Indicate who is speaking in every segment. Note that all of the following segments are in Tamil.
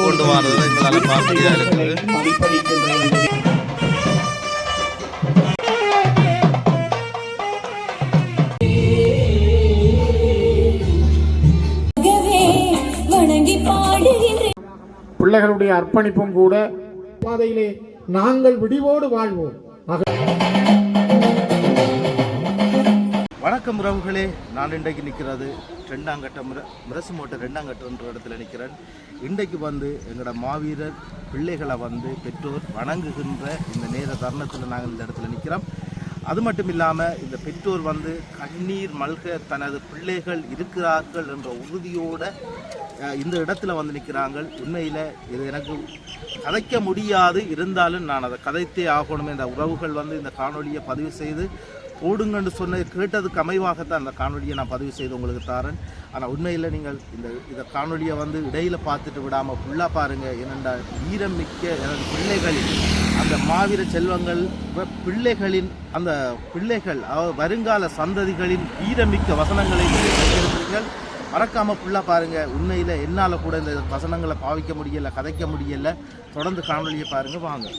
Speaker 1: கொண்டு வரது எங்களால் பார்க்க இருக்குது.
Speaker 2: பிள்ளைகளுடைய அர்ப்பணிப்பும் கூட பாதையிலே நாங்கள் விடிவோடு வாழ்வோம்.
Speaker 1: வணக்கம் உறவுகளே, நான் இன்றைக்கு நிற்கிறது ரெண்டாங்கட்டம் மிரசுமோட்டை ரெண்டாங்கட்டம்ன்ற இடத்துல நிற்கிறேன். இன்றைக்கு எங்களோட மாவீரர் பிள்ளைகளை பெற்றோர் வணங்குகின்ற இந்த நேர தருணத்தில் நாங்கள் இந்த இடத்துல நிற்கிறோம். அது மட்டும் இல்லாமல் இந்த பெற்றோர் கண்ணீர் மல்க தனது பிள்ளைகள் இருக்கிறார்கள் என்ற உறுதியோடு இந்த இடத்துல நிற்கிறாங்க. உண்மையில் இது எனக்கு கதைக்க முடியாது, இருந்தாலும் நான் அதை கதைத்தே ஆகணுமே. இந்த உறவுகள் இந்த காணொலியை பதிவு செய்து போடுங்கன்னு கேட்டதுக்கு அமைவாகத்தான் அந்த காணொலியை நான் பதிவு செய்து உங்களுக்கு தாரேன். ஆனால் உண்மையில் நீங்கள் இந்த காணொலியை இடையில் பார்த்துட்டு விடாமல் ஃபுல்லாக பாருங்கள். ஏனென்றால் வீரம் மிக்க எனது பிள்ளைகளின் அந்த மாவீர செல்வங்கள் பிள்ளைகளின் அந்த பிள்ளைகள் வருங்கால சந்ததிகளின் வீரமிக்க வசனங்களை நீங்கள் மறக்காமல் ஃபுல்லாக பாருங்கள். உண்மையில் என்னால் கூட இந்த வசனங்களை பாவிக்க முடியலை, கதைக்க முடியலை. தொடர்ந்து காணொலியை பாருங்கள் வாங்க.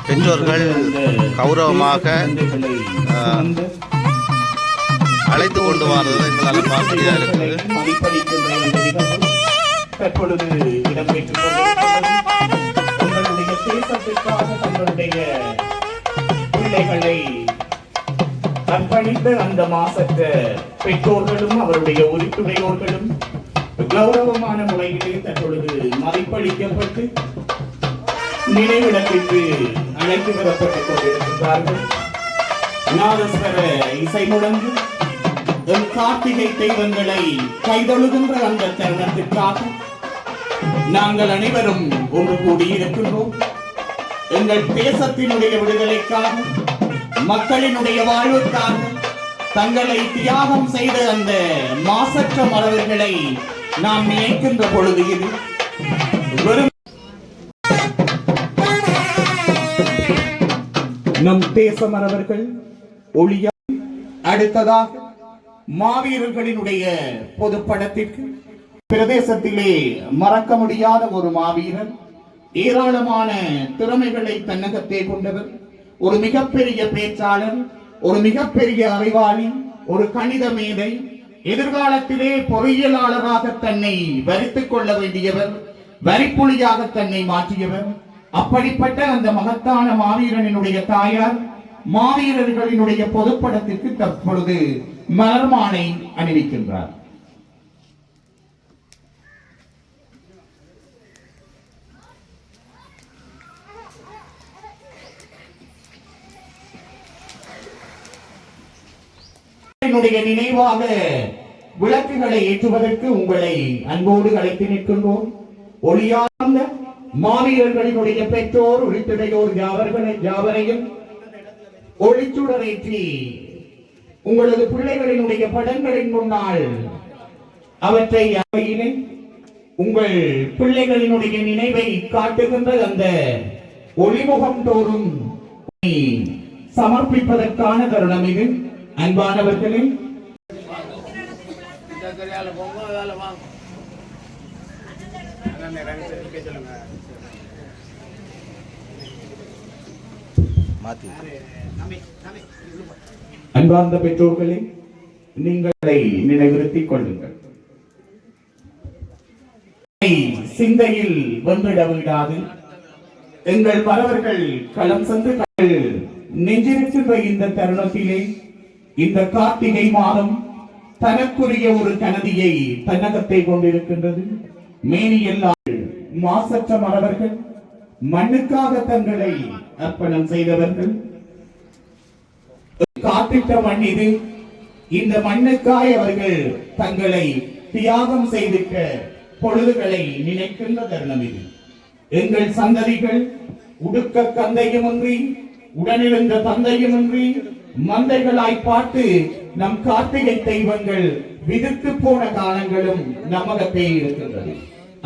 Speaker 1: பெற்றோர்கள் கௌரவமாக அழைத்து கொண்டு வருவது எங்களால் பார்க்க இருக்குது.
Speaker 3: தற்பொழுது இடம்பெற்றுக் தங்களுடைய தேசத்திற்காக தங்களுடைய பிள்ளைகளை அர்ப்பணித்த அந்த மாசற்ற பெற்றோர்களும் அவருடைய உறுப்பினர்களும் கௌரவமான முறையிலே தற்பொழுது மதிப்பளிக்கப்பட்டு நினைவிடத்திற்கு அழைத்து வரப்பட்டுக் கொண்டிருக்கிறார்கள். நாதஸ்வர இசை முழங்கு எம் கார்த்திகை தெய்வங்களை கைதொழுகின்ற அந்த தருணத்திற்காக நாங்கள் அனைவரும் ஒன்று கூடியிருக்கின்றோம். எங்கள் தேசத்தினுடைய விடுதலைக்காக, மக்களினுடைய வாழ்வுக்காக தங்களை தியாகம் செய்த அந்த மாசற்ற மறவர்களை நாம் நினைக்கின்ற பொழுது இது வெறும் நம் தேச மறவர்கள் ஒளியா. அடுத்ததாக மாவீரர்களினுடைய பொதுப்படத்திற்கு பிரதேசத்திலே மறக்க முடியாத ஒரு மாவீரர், ஏராளமான திறமைகளை தன்னகத்தே கொண்டவர், ஒரு மிகப்பெரிய பேச்சாளர், ஒரு மிகப்பெரிய அறிவாளி, ஒரு கணித மேதை, எதிர்காலத்திலே பொறியியலாளராக தன்னை வரித்துக் கொள்ள வேண்டியவர், வரிப்புலியாக தன்னை மாற்றியவர். அப்படிப்பட்ட அந்த மகத்தான மாவீரனினுடைய தாயார் மாவீரர்களினுடைய பொதுப்படத்திற்கு தற்பொழுது மலர் மாலை அணிவிக்கின்றார். நினைவாக விளக்குகளை ஏற்றுவதற்கு உங்களை அன்போடு அழைத்து நிற்கின்றோம். ஒளியார்ந்த மாவீரர்களினுடைய பெற்றோர் உள்ளிட்டுடையோர் யாவரையும் ஒளிச்சுடரேற்றி உங்களது பிள்ளைகளினுடைய படங்களின் முன்னால் அவற்றை அவையினை உங்கள் பிள்ளைகளினுடைய நினைவை காட்டுகின்ற அந்த ஒளிமுகம் தோறும் சமர்ப்பிப்பதற்கான தருணம் இது. அன்பானவர்களே, அன்பார்ந்த பெற்றோர்களே, நீங்களை நினைவுறுத்திக் கொள்ளுங்கள். சிந்தையில் வென்றிட விடாது எங்கள் மறவர்கள் களம் சென்று நெஞ்சிருக்கின்ற இந்த தருணத்திலே இந்த கார்த்திகை மாதம் தனக்குரிய ஒரு கனதியை தன்னகத்தை கொண்டிருக்கின்றது. மேனியெல்லாம் மாசற்ற மறவர்கள், மண்ணுக்காக தங்களை அர்ப்பணம் செய்தவர்கள். காத்திட்ட மண் இது. இந்த மண்ணுக்காய் அவர்கள் தங்களை தியாகம் செய்திட்ட பொழுதுகளை நினைக்கின்ற தருணம் இது. எங்கள் சந்ததிகள் உடுக்க கந்தையுமின்றி உடனிருந்த தந்தையுமின்றி மந்தைகளாய் பார்த்து நம் கார்த்திகை தெய்வங்கள் விதித்து போன காலங்களும் நமகத்தே இருக்கின்றது.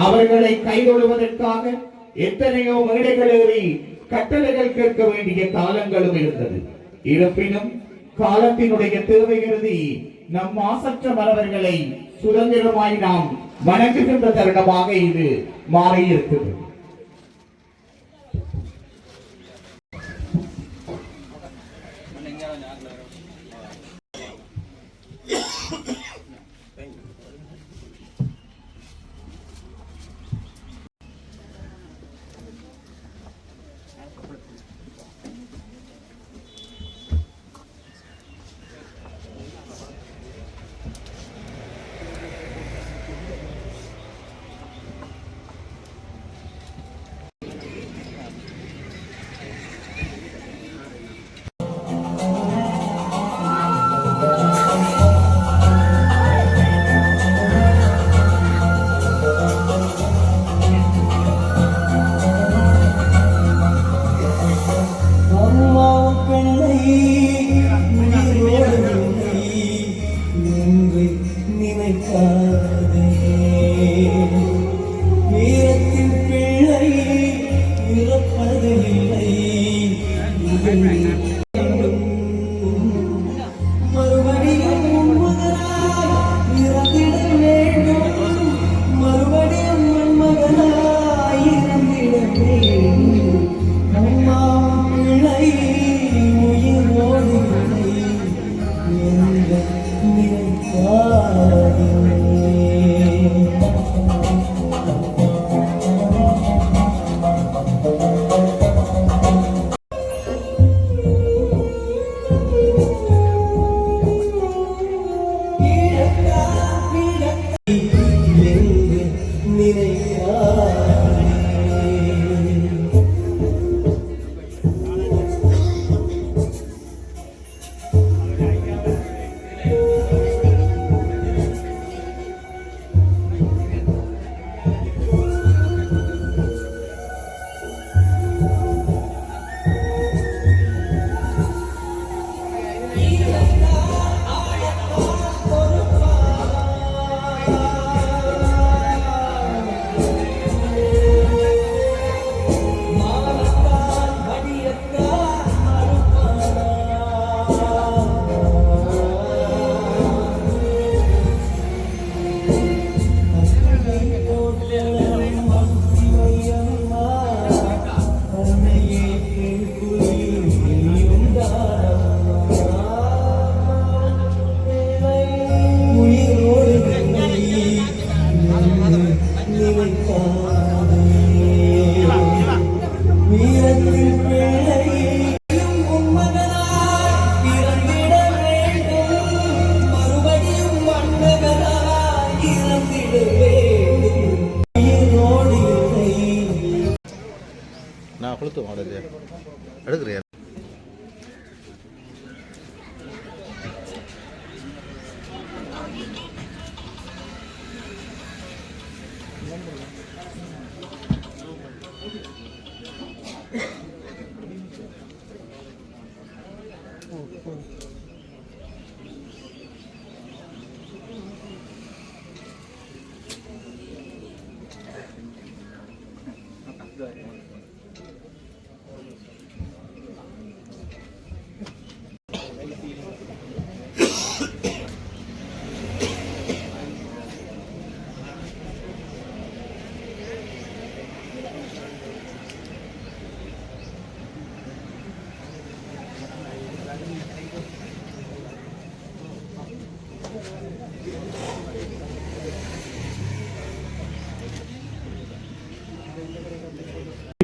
Speaker 3: அவர்களை கைதொழுவதற்காக எத்தனையோ மேடைகள் ஏறி கட்டளைகள் கேட்க வேண்டிய காலங்களும் இருந்தது. இருப்பினும் காலத்தினுடைய தேவை கருதி நம் மாசற்ற மறவர்களை சுதந்திரமாய் நாம் வணங்குகின்ற தருணமாக இது மாறியிருக்கிறது.
Speaker 1: சமத்துவ மாடலையா எடுக்கிறியா?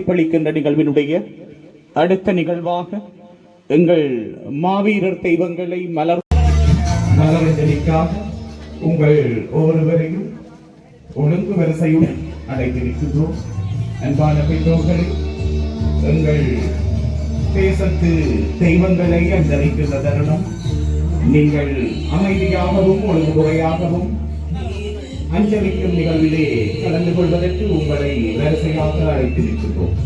Speaker 3: பளிக்கின்ற நிகழ்வினுடைய அடுத்த நிகழ்வாக எங்கள் மாவீரர் தெய்வங்களை மலரஞ்சலிக்காக உங்கள் ஒவ்வொருவரையும் ஒழுங்கு வரிசையுடன் அழைத்திருக்கின்றோம். அன்பான பெற்றோர்களே, எங்கள் தேசத்து தெய்வங்களை அஞ்சலிக்கின்ற தருணம் நீங்கள் அமைதியாகவும் ஒழுங்குமுறையாகவும் அஞ்சலிக்கும் நிகழ்விலே கலந்து கொள்வதற்கு உங்களை வரிசையாக அழைத்திருக்கின்றோம்.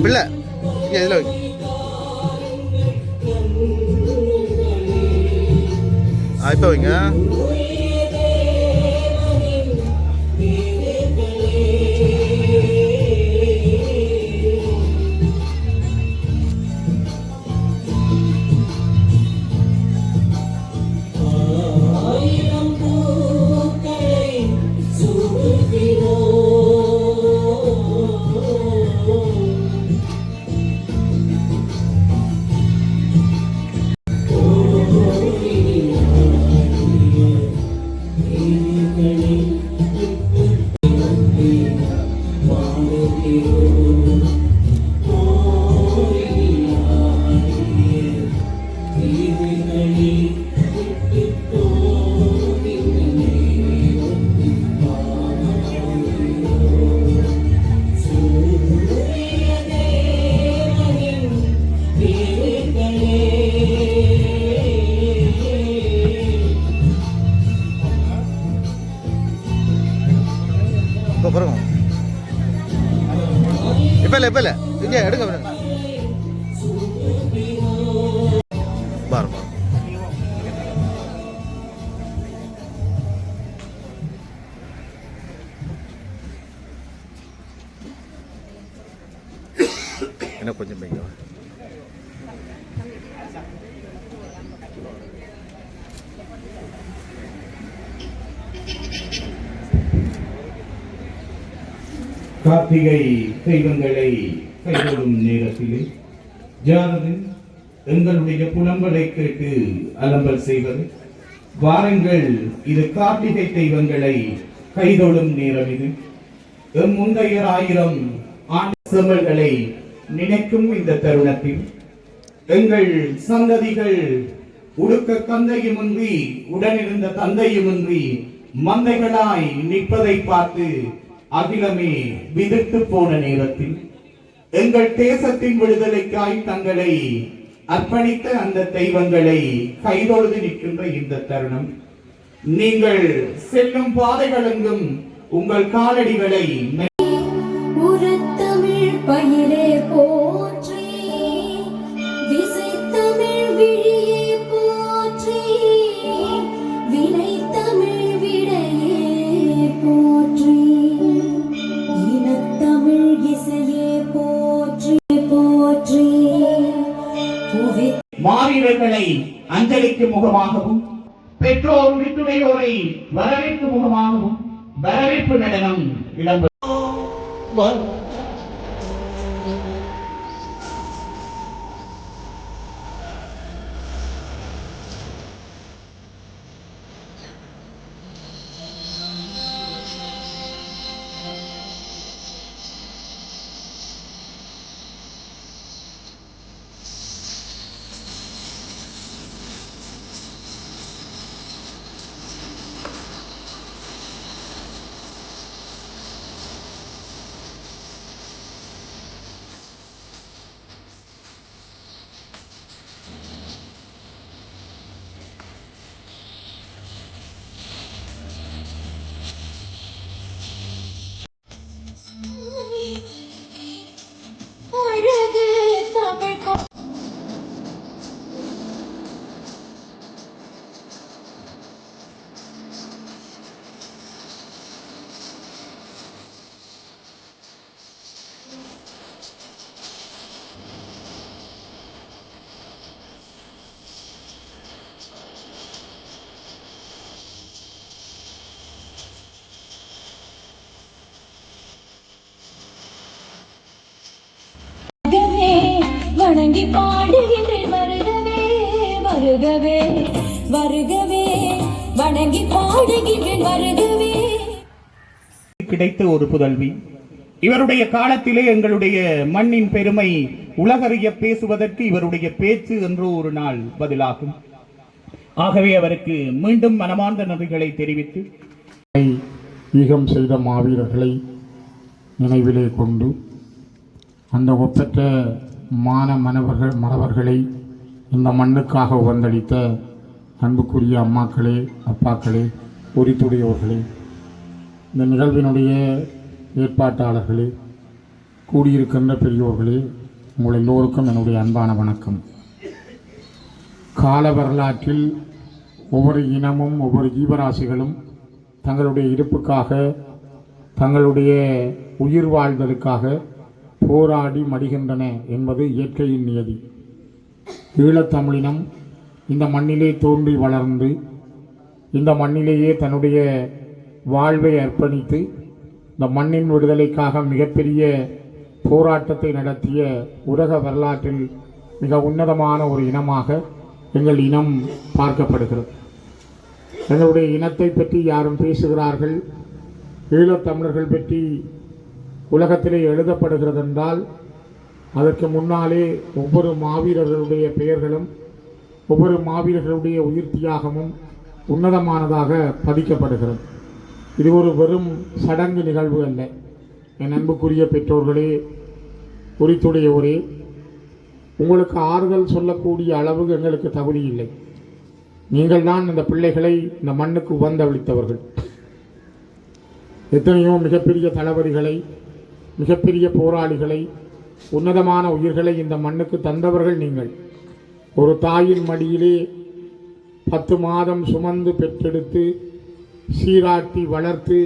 Speaker 1: பிள்ளை இங்கே இதில் வை. இப்போ வைங்க. இப்போ இல்லை இங்கே எடுங்க பாருங்க. என்ன கொஞ்சம் பைங்க
Speaker 3: கார்த்திகை தெய்வங்களை கைகொள்ளும் நேரத்திலே ஜானது எங்களுடைய புலம்பலை கேட்டு அலம்பல் செய்வது. வாருங்கள், இது கார்த்திகை தெய்வங்களை கைதொழும் நேரம். இது எம் முந்தைய 1000 ஆண்டு செமல்களை நினைக்கும் இந்த தருணத்தில் எங்கள் சந்ததிகள் உடுக்க கந்தையுமின்றி உடனிருந்த தந்தையுமின்றி மந்தைகளாய் நிற்பதை பார்த்து அகிலமே விதிர்த்து போன நேரத்தில் எங்கள் தேசத்தின் விடுதலைக்காய் தங்களை அர்ப்பணித்த அந்த தெய்வங்களை கைதொழுது நிற்கின்ற இந்த தருணம், நீங்கள் செல்லும் பாதைகளெங்கும் உங்கள் காலடிகளை
Speaker 4: உரத்தமிழ் பயிரே போற்றி, விசைத்தமிழ் விழியே போற்றி, வினைத்தமிழ் விடையே போற்றி, இனத்தமிழ் இசையே போற்றி போற்றி.
Speaker 3: மாவீரர்களை அஞ்சலிக்கும் முகமாகவும் பெற்றோர் விட்டுடையோரை வரவேற்கும் முகமாகவும் வரவேற்பு நடனம் இடம்பெறும்.
Speaker 4: வணங்கி பாடுகின்றேன் வருகவே வருகவே வருகவே, வணங்கி பாடுகின்றேன் வருகவே.
Speaker 3: கிடைத்த ஒரு புதல்வி. இவருடைய காலத்திலே எங்களுடைய மண்ணின் பெருமை உலகறிய பேசுவதற்கு இவருடைய பேச்சு என்று ஒரு நாள் பதிலாகும். ஆகவே அவருக்கு மீண்டும் மனமார்ந்த நன்றிகளை தெரிவித்து
Speaker 2: ஈகம் செய்த மாவீரர்களை நினைவிலே கொண்டு அந்த ஒப்பற்ற மறவர்களை இந்த மண்ணுக்காக உவந்தளித்த அன்புக்குரிய அம்மாக்களே, அப்பாக்களே, உரித்துடையோர்களே, இந்த நிகழ்வினுடைய ஏற்பாட்டாளர்களே, கூடியிருக்கின்ற பெரியோர்களே, உங்கள் எல்லோருக்கும் என்னுடைய அன்பான வணக்கம். கால வரலாற்றில் ஒவ்வொரு இனமும் ஒவ்வொரு ஜீவராசிகளும் தங்களுடைய இருப்புக்காக, தங்களுடைய உயிர் வாழ்தலுக்காக போராடி மடிகின்றன என்பது இயற்கையின் நியதி. ஈழத்தமிழினம் இந்த மண்ணிலே தோன்றி வளர்ந்து இந்த மண்ணிலேயே தன்னுடைய வாழ்வை அர்ப்பணித்து இந்த மண்ணின் விடுதலைக்காக மிகப்பெரிய போராட்டத்தை நடத்திய உலக வரலாற்றில் மிக உன்னதமான ஒரு இனமாக எங்கள் இனம் பார்க்கப்படுகிறது. எங்களுடைய இனத்தை பற்றி யாரும் பேசுகிறார்கள், ஈழத்தமிழர்கள் பற்றி உலகத்திலே எழுதப்படுகிறது என்றால் அதற்கு முன்னாலே ஒவ்வொரு மாவீரர்களுடைய பெயர்களும் ஒவ்வொரு மாவீரர்களுடைய உயிர் தியாகமும் உன்னதமானதாக பதிக்கப்படுகிறது. இது ஒரு வெறும் சடங்கு நிகழ்வு அல்ல. என் அன்புக்குரிய பெற்றோர்களே, உரித்துடையோரே, உங்களுக்கு ஆறுதல் சொல்லக்கூடிய அளவு எங்களுக்கு தகுதி இல்லை. நீங்கள் தான் இந்த பிள்ளைகளை இந்த மண்ணுக்கு உவந்தளித்தவர்கள். எத்தனையோ மிகப்பெரிய தளபதிகளை, மிகப்பெரிய போராளிகளை, உன்னதமான உயிர்களை இந்த மண்ணுக்கு தந்தவர்கள் நீங்கள். ஒரு தாயின் மடியிலே 10 மாதம் சுமந்து பெற்றெடுத்து சீராட்டி வளர்த்து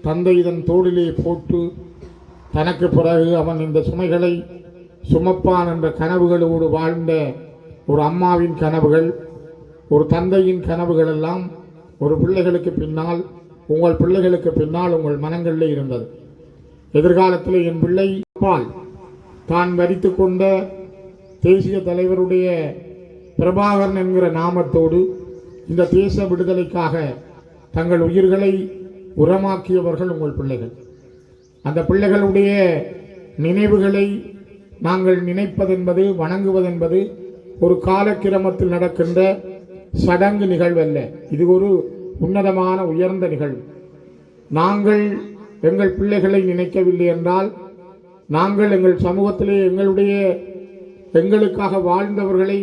Speaker 2: தந்தை இதன் தோளிலே போட்டு தனக்கு பிறகு அவன் இந்த சுமைகளை சுமப்பான் என்ற கனவுகளோடு வாழ்ந்த ஒரு அம்மாவின் கனவுகள், ஒரு தந்தையின் கனவுகள் எல்லாம் ஒரு பிள்ளைகளுக்கு பின்னால், உங்கள் பிள்ளைகளுக்கு பின்னால் உங்கள் மனங்களில் இருந்தது. எதிர்காலத்தில் என் பிள்ளை பால் தான் வரித்து கொண்ட தேசிய தலைவருடைய பிரபாகரன் என்கிற நாமத்தோடு இந்த தேச விடுதலைக்காக தங்கள் உயிர்களை உரமாக்கியவர்கள் உங்கள் பிள்ளைகள். அந்த பிள்ளைகளுடைய நினைவுகளை நாங்கள் நினைப்பதென்பது, வணங்குவதென்பது ஒரு காலக்கிரமத்தில் நடக்கின்ற சடங்கு நிகழ்வல்ல. இது ஒரு உன்னதமான உயர்ந்த நிகழ்வு. நாங்கள் எங்கள் பிள்ளைகளை நினைக்கவில்லை என்றால், நாங்கள் எங்கள் சமூகத்திலே எங்களுக்காக வாழ்ந்தவர்களை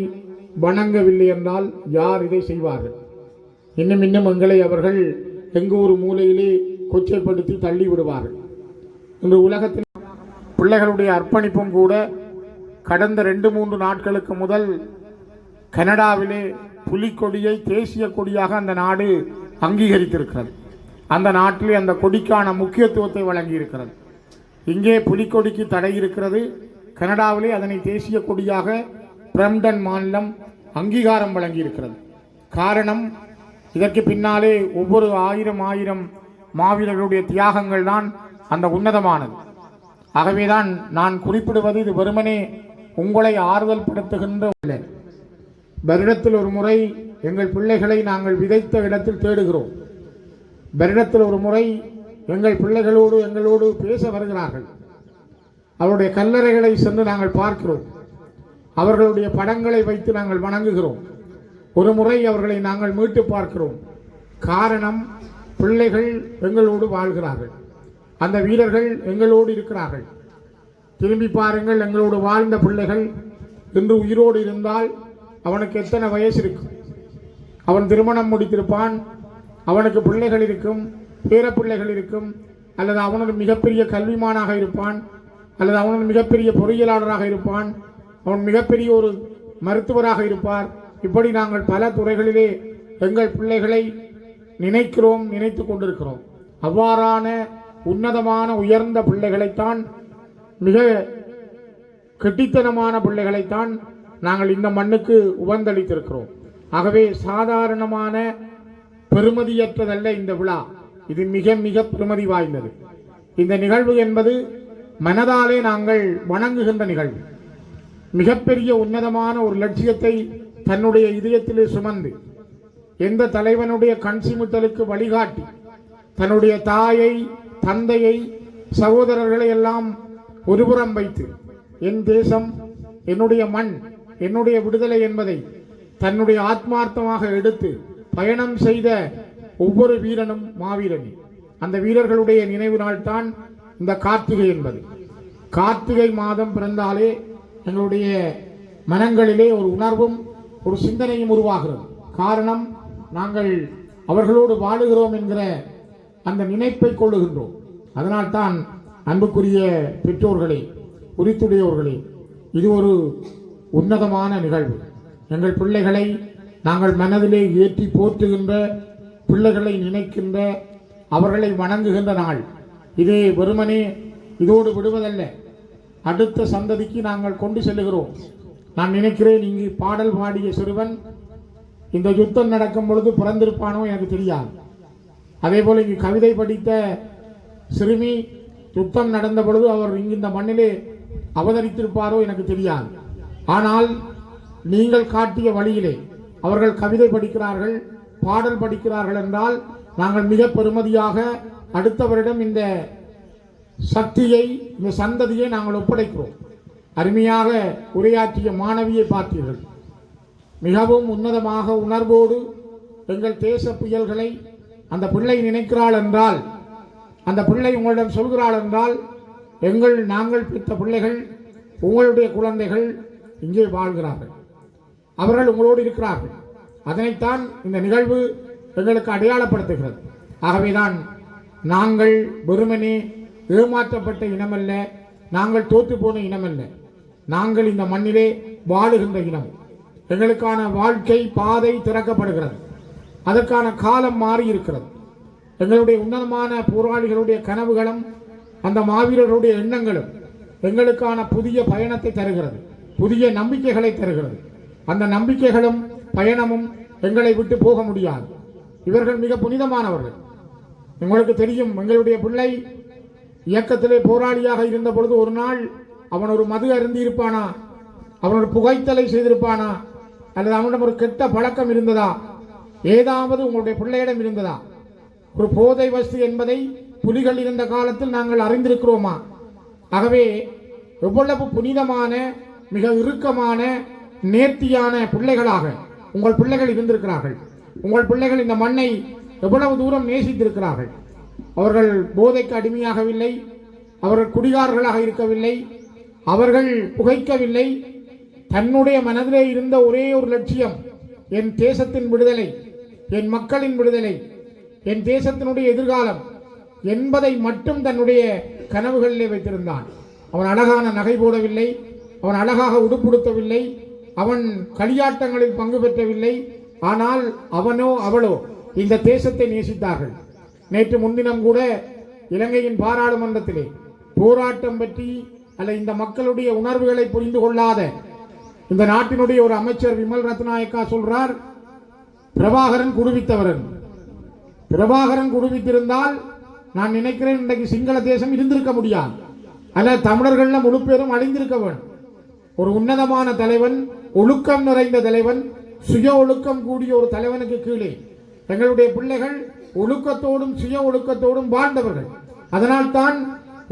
Speaker 2: வணங்கவில்லை என்றால் யார் இதை செய்வார்கள்? இன்னும் இன்னும் எங்களை அவர்கள் எங்கு ஒரு மூலையிலே கொச்சைப்படுத்தி தள்ளி விடுவார்கள். இன்று உலகத்தில் பிள்ளைகளுடைய அர்ப்பணிப்பும் கூட கடந்த 2-3 நாட்களுக்கு முதல் கனடாவிலே புலிக்கொடியை தேசிய கொடியாக அந்த நாடு அங்கீகரித்திருக்கிறது. அந்த நாட்டிலே அந்த கொடிக்கான முக்கியத்துவத்தை வழங்கியிருக்கிறது. இங்கே புலிக்கொடிக்கு தடை இருக்கிறது. கனடாவிலே அதனை தேசிய கொடியாக பிரம்டன் மாநிலம் அங்கீகாரம் வழங்கியிருக்கிறது. காரணம், இதற்கு பின்னாலே ஒவ்வொரு ஆயிரம் மாவீரர்களுடைய தியாகங்கள் தான் அந்த உன்னதமானது. ஆகவேதான் நான் குறிப்பிடுவது, இது வெறுமனே உங்களை ஆறுதல் படுத்துகின்ற இல்லை. வருடத்தில் ஒரு முறை எங்கள் பிள்ளைகளை நாங்கள் விதைத்த இடத்தில் தேடுகிறோம். வருடத்தில் ஒரு முறை எங்கள் பிள்ளைகளோடு எங்களோடு பேச வருகிறார்கள். அவருடைய கல்லறைகளை சென்று நாங்கள் பார்க்கிறோம். அவர்களுடைய படங்களை வைத்து நாங்கள் வணங்குகிறோம். ஒரு முறை அவர்களை நாங்கள் மீட்டு பார்க்கிறோம். காரணம், பிள்ளைகள் எங்களோடு வாழ்கிறார்கள். அந்த வீரர்கள் எங்களோடு இருக்கிறார்கள். திரும்பி பாருங்கள், எங்களோடு வாழ்ந்த பிள்ளைகள் இன்று உயிரோடு இருந்தால் அவனுக்கு எத்தனை வயசு இருக்கும்? அவன் திருமணம் முடித்திருப்பான், அவனுக்கு பிள்ளைகள் இருக்கும், பேர பிள்ளைகள் இருக்கும், அல்லது அவனது மிகப்பெரிய கல்விமானாக இருப்பான், அல்லது அவனது மிகப்பெரிய பொறியியலாளராக இருப்பான், அவன் மிகப்பெரிய ஒரு மருத்துவராக இருப்பார். இப்படி நாங்கள் பல துறைகளிலே எங்கள் பிள்ளைகளை நினைக்கிறோம், நினைத்து கொண்டிருக்கிறோம். அவ்வாறான உன்னதமான உயர்ந்த பிள்ளைகளைத்தான், மிக கெட்டித்தனமான பிள்ளைகளைத்தான் நாங்கள் இந்த மண்ணுக்கு உவந்தளித்திருக்கிறோம். ஆகவே சாதாரணமான பெருமதியற்றதல்ல இந்த விழா. இது மிக மிக பெருமதி வாய்ந்தது. இந்த நிகழ்வு என்பது மனதாலே நாங்கள் வணங்குகின்ற நிகழ்வு. மிகப்பெரிய உன்னதமான ஒரு லட்சியத்தை தன்னுடைய இதயத்திலே சுமந்து, எந்த தலைவனுடைய கண் சிமிட்டலுக்கு வழிகாட்டி, தன்னுடைய தாயை, தந்தையை, சகோதரர்களை எல்லாம் ஒருபுறம் வைத்து, என் தேசம், என்னுடைய மண், என்னுடைய விடுதலை என்பதை தன்னுடைய ஆத்மார்த்தமாக எடுத்து பயணம் செய்த ஒவ்வொரு வீரனும் மாவீரனே. அந்த வீரர்களுடைய நினைவு நாள் தான் இந்த கார்த்திகை என்பது. கார்த்திகை மாதம் பிறந்தாலே எங்களுடைய மனங்களிலே ஒரு உணர்வும் ஒரு சிந்தனையும் உருவாகிறது. காரணம், நாங்கள் அவர்களோடு வாழுகிறோம் என்கிற அந்த நினைப்பை கொள்ளுகின்றோம். அதனால்தான் அன்புக்குரிய பெற்றோர்களே, உரித்துடையோர்களே, இது ஒரு உன்னதமான நிகழ்வு. எங்கள் பிள்ளைகளை நாங்கள் மனதிலே ஏற்றி போற்றுகின்ற, பிள்ளைகளை நினைக்கின்ற, அவர்களை வணங்குகின்ற நாள். இதே வெறுமனே இதோடு விடுவதல்ல, அடுத்த சந்ததிக்கு நாங்கள் கொண்டு செல்லுகிறோம். நான் நினைக்கிறேன், இங்கு பாடல் பாடிய சிறுவன் இந்த யுத்தம் நடக்கும் பொழுது பிறந்திருப்பானோ எனக்கு தெரியாது. அதே போல இங்கு கவிதை படித்த சிறுமி யுத்தம் நடந்த பொழுது அவர் இங்கு இந்த மண்ணிலே அவதரித்திருப்பாரோ எனக்கு தெரியாது. ஆனால் நீங்கள் காட்டிய வழியிலே அவர்கள் கவிதை படிக்கிறார்கள், பாடல் படிக்கிறார்கள் என்றால் நாங்கள் மிக பெருமதியாக அடுத்தவரிடம் இந்த சக்தியை, இந்த சந்ததியை நாங்கள் ஒப்படைக்கிறோம். அருமையாக உரையாற்றிய மாணவியை பார்த்தீர்கள். மிகவும் உன்னதமாக உணர்வோடு எங்கள் தேச புயல்களை அந்த பிள்ளை நினைக்கிறாள் என்றால், அந்த பிள்ளை உங்களிடம் சொல்கிறாள் என்றால், நாங்கள் பெற்ற பிள்ளைகள், உங்களுடைய குழந்தைகள் இங்கே வாழ்கிறார்கள், அவர்கள் உங்களோடு இருக்கிறார்கள். அதனைத்தான் இந்த நிகழ்வு எங்களுக்கு அடையாளப்படுத்துகிறது. ஆகவேதான் நாங்கள் வெறுமனே ஏமாற்றப்பட்ட இனமல்ல, நாங்கள் தோற்று போன இனமல்ல, நாங்கள் இந்த மண்ணிலே வாழுகின்ற இனம். எங்களுக்கான வாழ்க்கை பாதை திறக்கப்படுகிறது. அதற்கான காலம் மாறி இருக்கிறது. எங்களுடைய உன்னதமான போராளிகளுடைய கனவுகளும் அந்த மாவீரர்களுடைய எண்ணங்களும் எங்களுக்கான புதிய பயணத்தை தருகிறது, புதிய நம்பிக்கைகளை தருகிறது. அந்த நம்பிக்கைகளும் பயணமும் எங்களை விட்டு போக முடியாது. இவர்கள் மிக புனிதமானவர்கள். உங்களுக்கு தெரியும், எங்களுடைய பிள்ளை இயக்கத்திலே போராளியாக இருந்த பொழுது ஒரு நாள் அவன் ஒரு மது அருந்தி இருப்பானா, அவன் ஒரு புகைத்தலை செய்திருப்பானா, அல்லது அவனிடம் ஒரு கெட்ட பழக்கம் இருந்ததா, ஏதாவது உங்களுடைய பிள்ளையிடம் இருந்ததா? ஒரு போதை வஸ்து என்பதை புலிகள் இருந்த காலத்தில் நாங்கள் அறிந்திருக்கிறோமா? ஆகவே எவ்வளவு புனிதமான, மிக இறுக்கமான, நேர்த்தியான பிள்ளைகளாக உங்கள் பிள்ளைகள் இருந்திருக்கிறார்கள். உங்கள் பிள்ளைகள் இந்த மண்ணை எவ்வளவு தூரம் நேசித்திருக்கிறார்கள். அவர்கள் போதைக்கு அடிமையாகவில்லை, அவர்கள் குடிகாரர்களாக இருக்கவில்லை, அவர்கள் புகைக்கவில்லை. தன்னுடைய மனதிலே இருந்த ஒரே ஒரு லட்சியம், என் தேசத்தின் விடுதலை, என் மக்களின் விடுதலை, என் தேசத்தினுடைய எதிர்காலம் என்பதை மட்டும் தன்னுடைய கனவுகளிலே வைத்திருந்தான். அவன் அழகான நகை போடவில்லை, அவன் அழகாக உடுப்புடுத்தவில்லை, அவன் களியாட்டங்களில் பங்கு பெற்றவில்லை. ஆனால் அவனோ அவளோ இந்த தேசத்தை நேசித்தார்கள். நேற்று முன்தினம் கூட இலங்கையின் பாராளுமன்றத்திலே போராட்டம் பற்றி அல்ல இந்த மக்களுடைய உணர்வுகளை புரிந்து கொள்ளாத இந்த நாட்டினுடைய ஒரு அமைச்சர் விமல் ரத்நாயக்கா சொல்றார், பிரபாகரன் குடுவித்தவரன். பிரபாகரன் குடுவித்திருந்தால் நான் நினைக்கிறேன் இன்றைக்கு சிங்கள தேசம் இருந்திருக்க முடியாது, அல்ல தமிழர்கள முழு பேரும் அழிந்திருக்க வேண்டும். ஒரு உன்னதமான தலைவன், ஒழுக்கம் நிறைந்த தலைவன், சுய ஒழுக்கம் கூடிய ஒரு தலைவனுக்கு கீழே எங்களுடைய பிள்ளைகள் ஒழுக்கத்தோடும் சுய ஒழுக்கத்தோடும் வாழ்ந்தவர்கள். அதனால்தான்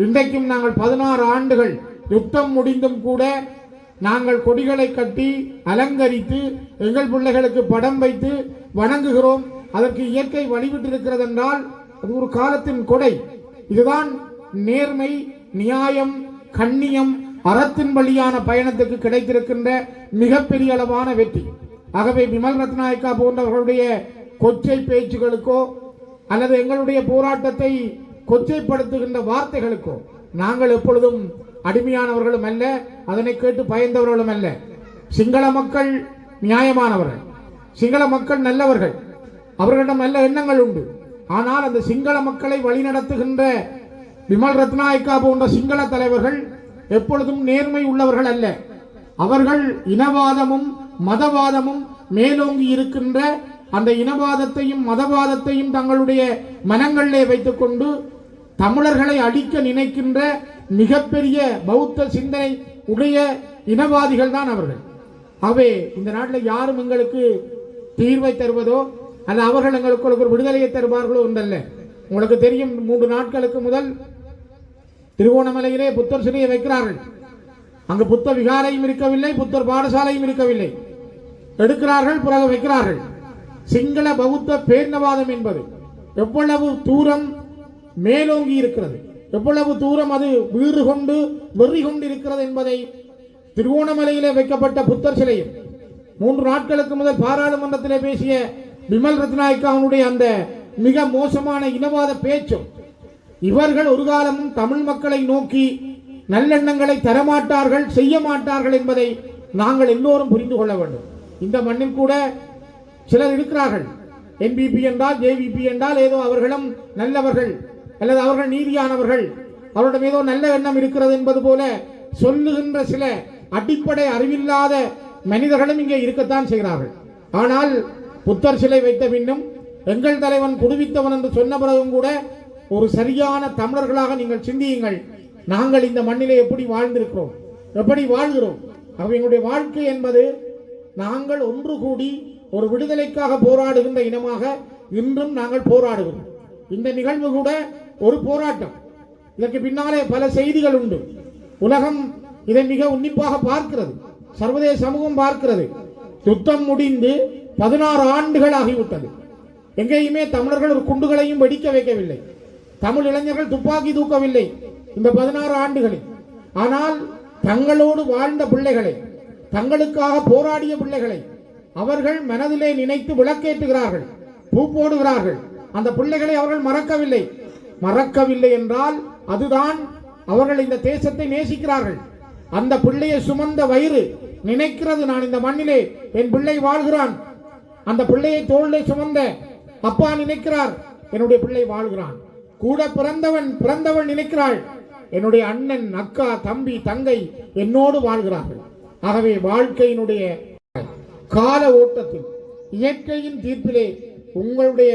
Speaker 2: இன்றைக்கும் நாங்கள் 16 ஆண்டுகள் யுத்தம் முடிந்தும் கூட நாங்கள் கொடிகளை கட்டி அலங்கரித்து எங்கள் பிள்ளைகளுக்கு படம் வைத்து வணங்குகிறோம். அதற்கு இயற்கை வழிவிட்டிருக்கிறது என்றால் அது ஒரு காலத்தின் கொடை. இதுதான் நேர்மை, நியாயம், கண்ணியம், அறத்தின் வழியான பயணத்துக்கு கிடைத்திருக்கின்ற மிகப்பெரிய அளவான வெற்றி. ஆகவே விமல் ரத்நாயக்கா போன்றவர்களுடைய கொச்சை பேச்சுகளுக்கோ அல்லது எங்களுடைய போராட்டத்தை கொச்சைப்படுத்துகின்ற வார்த்தைகளுக்கோ நாங்கள் எப்பொழுதும் அடிமையானவர்களும் அல்ல, அதனை கேட்டு பயந்தவர்களும் அல்ல. சிங்கள மக்கள் நியாயமானவர்கள், சிங்கள மக்கள் நல்லவர்கள், அவர்களிடம் நல்ல எண்ணங்கள் உண்டு. ஆனால் அந்த சிங்கள மக்களை வழிநடத்துகின்ற விமல் ரத்நாயக்கா போன்ற சிங்கள தலைவர்கள் எப்பொழுதும் நேர்மை உள்ளவர்கள் அல்ல. அவர்கள் இனவாதமும் மதவாதமும் மேலோங்கி இருக்கின்ற அந்த இனவாதத்தையும் மதவாதத்தையும் தங்களுடைய மனங்களிலே வைத்துக் கொண்டு தமிழர்களை அழிக்க நினைக்கின்ற மிகப்பெரிய பௌத்த சிந்தனை உடைய இனவாதிகள் தான் அவர்கள். ஆகவே இந்த நாட்டில் யாரும் எங்களுக்கு தீர்வை தருவதோ அல்ல அவர்கள் எங்களுக்கு ஒரு விடுதலையை தருவார்களோ என்றல்ல. உங்களுக்கு தெரியும், 3 நாட்களுக்கு முதல் திருவோணமலையிலே புத்தர் சிலையை வைக்கிறார்கள். அங்கு புத்த விகாரையும் இருக்கவில்லை, புத்தர் பாடசாலையும் இருக்கவில்லை. எடுக்கிறார்கள், பிறகு வைக்கிறார்கள். சிங்கள பௌத்த பேரினவாதம் என்பது எவ்வளவு தூரம் மேலோங்கி இருக்கிறது, எவ்வளவு தூரம் அது வீறு கொண்டு வெறி கொண்டு இருக்கிறது என்பதை திருவோணமலையிலே வைக்கப்பட்ட புத்தர் சிலையும் 3 நாட்களுக்கு முதல் பாராளுமன்றத்திலே பேசிய விமல் ரத்நாயக்காவுடைய அந்த மிக மோசமான இனவாத பேச்சும், இவர்கள் ஒரு காலமும் தமிழ் மக்களை நோக்கி நல்லெண்ணங்களை தரமாட்டார்கள், செய்ய மாட்டார்கள் என்பதை நாங்கள் எல்லோரும் புரிந்து கொள்ள வேண்டும். இந்த மண்ணில் கூட சிலர் இருக்கிறார்கள், என்பிபி என்றால் ஜேவிபி என்றால் ஏதோ அவர்களும் நல்லவர்கள் அல்லது அவர்கள் நீதியானவர்கள், அவரிடம் ஏதோ நல்ல எண்ணம் இருக்கிறது என்பது போல சொல்லுகின்ற சில அடிப்படை அறிவில்லாத மனிதர்களும் இங்கே இருக்கத்தான் செய்கிறார்கள். ஆனால் புத்தர் சிலை வைத்த பின்னும் எங்கள் தலைவன் குடுவித்தவன் என்று சொன்ன பிறகும் கூட ஒரு சரியான தமிழர்களாக நீங்கள் சிந்தியுங்கள். நாங்கள் இந்த மண்ணிலே எப்படி வாழ்ந்திருக்கிறோம், எப்படி வாழ்கிறோம். ஆகவே எங்களுடைய வாழ்க்கை என்பது நாங்கள் ஒன்று கூடி ஒரு விடுதலைக்காக போராடுகின்ற இனமாக இன்றும் நாங்கள் போராடுகிறோம். இந்த நிகழ்வு கூட ஒரு போராட்டம். இதற்கு பின்னாலே பல செய்திகள் உண்டு. உலகம் இதை மிக உன்னிப்பாக பார்க்கிறது, சர்வதேச சமூகம் பார்க்கிறது. யுத்தம் முடிந்து 16 ஆண்டுகள் ஆகிவிட்டது. எங்கேயுமே தமிழர்கள் ஒரு குண்டுகளையும் வெடிக்க வைக்கவில்லை, தமிழ் இளைஞர்கள் துப்பாக்கி தூக்கவில்லை இந்த 16 ஆண்டுகளில். ஆனால் தங்களோடு வாழ்ந்த பிள்ளைகளை, தங்களுக்காக போராடிய பிள்ளைகளை அவர்கள் மனதிலே நினைத்து விளக்கேற்றுகிறார்கள், பூ போடுகிறார்கள். அந்த பிள்ளைகளை அவர்கள் மறக்கவில்லை என்றால் அதுதான் அவர்கள் இந்த தேசத்தை நேசிக்கிறார்கள். அந்த பிள்ளையை சுமந்த வயிறு நினைக்கிறது, நான் இந்த மண்ணிலே என் பிள்ளை வாழ்கிறான். அந்த பிள்ளையை தோளிலே சுமந்த அப்பா நினைக்கிறார், என்னுடைய பிள்ளை வாழ்கிறான். கூட பிறந்தவள் நினைக்கிறாள், என்னுடைய அண்ணன், அக்கா, தம்பி, தங்கை என்னோடு வாழ்கிறார்கள். ஆகவே வாழ்க்கையினுடைய கால ஓட்டத்தில் இயற்கையின் தீர்ப்பிலே உங்களுடைய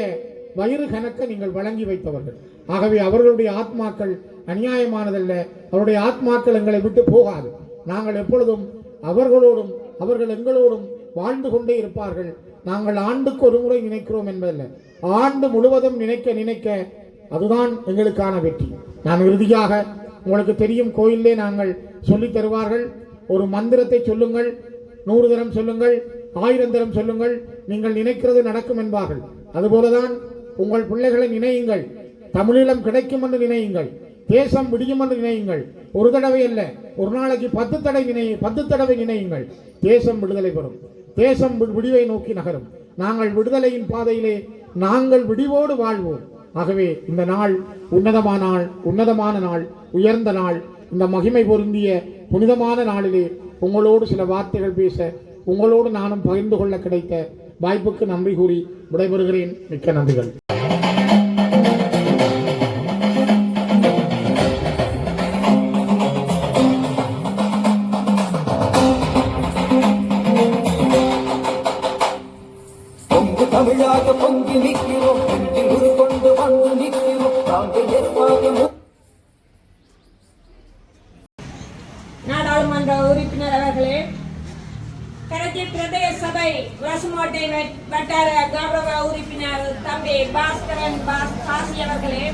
Speaker 2: வயிறு கணக்க நீங்கள் வழங்கி வைத்தவர்கள். ஆகவே அவர்களுடைய ஆத்மாக்கள் அநியாயமானதல்ல, அவருடைய ஆத்மாக்கள் எங்களை விட்டு போகாது. நாங்கள் எப்பொழுதும் அவர்களோடும் அவர்கள் எங்களோடும் வாழ்ந்து கொண்டே இருப்பார்கள். நாங்கள் ஆண்டுக்கு ஒரு முறை நினைக்கிறோம் என்பதல்ல, ஆண்டு முழுவதும் நினைக்க அதுதான் எங்களுக்கான வெற்றி. நான் இறுதியாக, உங்களுக்கு தெரியும், கோயிலே நாங்கள் சொல்லித் தருவார்கள், ஒரு மந்திரத்தை சொல்லுங்கள், 100 தரம் சொல்லுங்கள், 1000 தரம் சொல்லுங்கள், நீங்கள் நினைக்கிறது நடக்கும் என்பார்கள். அதுபோலதான் உங்கள் பிள்ளைகளை நினையுங்கள், தமிழீழம் கிடைக்கும் என்று நினையுங்கள், தேசம் விடியும் என்று நினையுங்கள். ஒரு தடவை அல்ல, ஒரு நாளைக்கு 10 தடவை நினையுங்கள். தேசம் விடுதலை பெறும், தேசம் விடிவை நோக்கி நகரும். நாங்கள் விடுதலையின் பாதையிலே நாங்கள் விடிவோடு வாழ்வோம். ஆகவே இந்த நாள் உன்னதமான நாள், உயர்ந்த நாள். இந்த மகிமை பொருந்திய புனிதமான நாளிலே உங்களோடு சில வார்த்தைகள் பேச, உங்களோடு நானும் பகிர்ந்து கொள்ள கிடைத்த வாய்ப்புக்கு நன்றி கூறி விடைபெறுகிறேன். மிக்க நன்றிகள்.
Speaker 5: தமிழாக பொங்கி நிற்கிறோம், கொண்டு வந்து நிற்கிறோம்.
Speaker 6: நாடாளுமன்ற உறுப்பினர் அவர்களே, கரத்தி பிரதேச சபை வசுமோட்டை வட்டார கௌரவ உறுப்பினர் தம்பி பாஸ்கரன் பாசி அவர்களே,